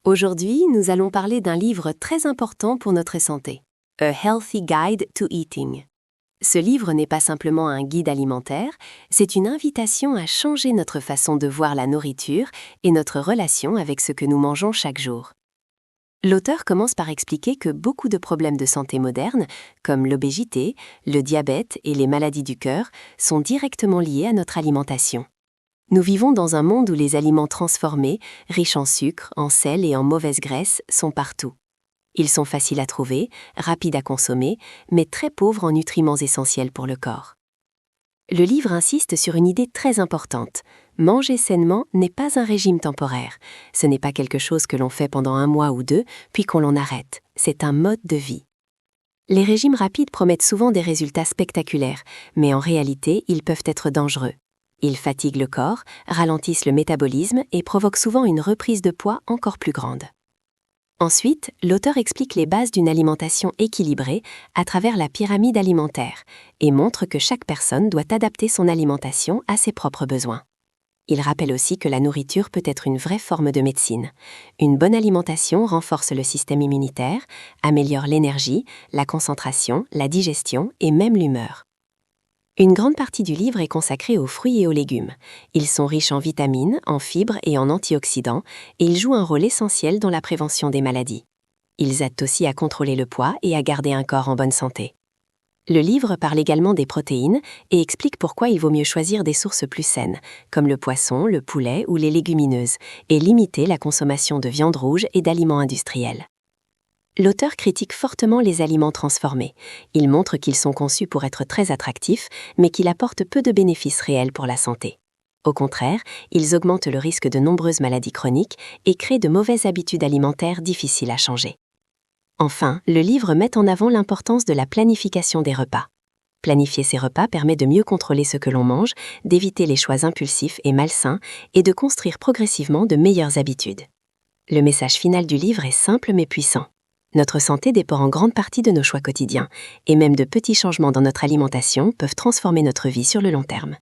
Aujourd'hui, nous allons parler d'un livre très important pour notre santé, A Healthy Guide to Eating. Ce livre n'est pas simplement un guide alimentaire, c'est une invitation à changer notre façon de voir la nourriture et notre relation avec ce que nous mangeons chaque jour. L'auteur commence par expliquer que beaucoup de problèmes de santé modernes, comme l'obésité, le diabète et les maladies du cœur, sont directement liés à notre alimentation. Nous vivons dans un monde où les aliments transformés, riches en sucre, en sel et en mauvaise graisse, sont partout. Ils sont faciles à trouver, rapides à consommer, mais très pauvres en nutriments essentiels pour le corps. Le livre insiste sur une idée très importante. Manger sainement n'est pas un régime temporaire. Ce n'est pas quelque chose que l'on fait pendant 1 mois ou 2, puis qu'on l'en arrête. C'est un mode de vie. Les régimes rapides promettent souvent des résultats spectaculaires, mais en réalité, ils peuvent être dangereux. Ils fatiguent le corps, ralentissent le métabolisme et provoquent souvent une reprise de poids encore plus grande. Ensuite, l'auteur explique les bases d'une alimentation équilibrée à travers la pyramide alimentaire et montre que chaque personne doit adapter son alimentation à ses propres besoins. Il rappelle aussi que la nourriture peut être une vraie forme de médecine. Une bonne alimentation renforce le système immunitaire, améliore l'énergie, la concentration, la digestion et même l'humeur. Une grande partie du livre est consacrée aux fruits et aux légumes. Ils sont riches en vitamines, en fibres et en antioxydants, et ils jouent un rôle essentiel dans la prévention des maladies. Ils aident aussi à contrôler le poids et à garder un corps en bonne santé. Le livre parle également des protéines et explique pourquoi il vaut mieux choisir des sources plus saines, comme le poisson, le poulet ou les légumineuses, et limiter la consommation de viande rouge et d'aliments industriels. L'auteur critique fortement les aliments transformés. Il montre qu'ils sont conçus pour être très attractifs, mais qu'ils apportent peu de bénéfices réels pour la santé. Au contraire, ils augmentent le risque de nombreuses maladies chroniques et créent de mauvaises habitudes alimentaires difficiles à changer. Enfin, le livre met en avant l'importance de la planification des repas. Planifier ses repas permet de mieux contrôler ce que l'on mange, d'éviter les choix impulsifs et malsains et de construire progressivement de meilleures habitudes. Le message final du livre est simple mais puissant. Notre santé dépend en grande partie de nos choix quotidiens, et même de petits changements dans notre alimentation peuvent transformer notre vie sur le long terme.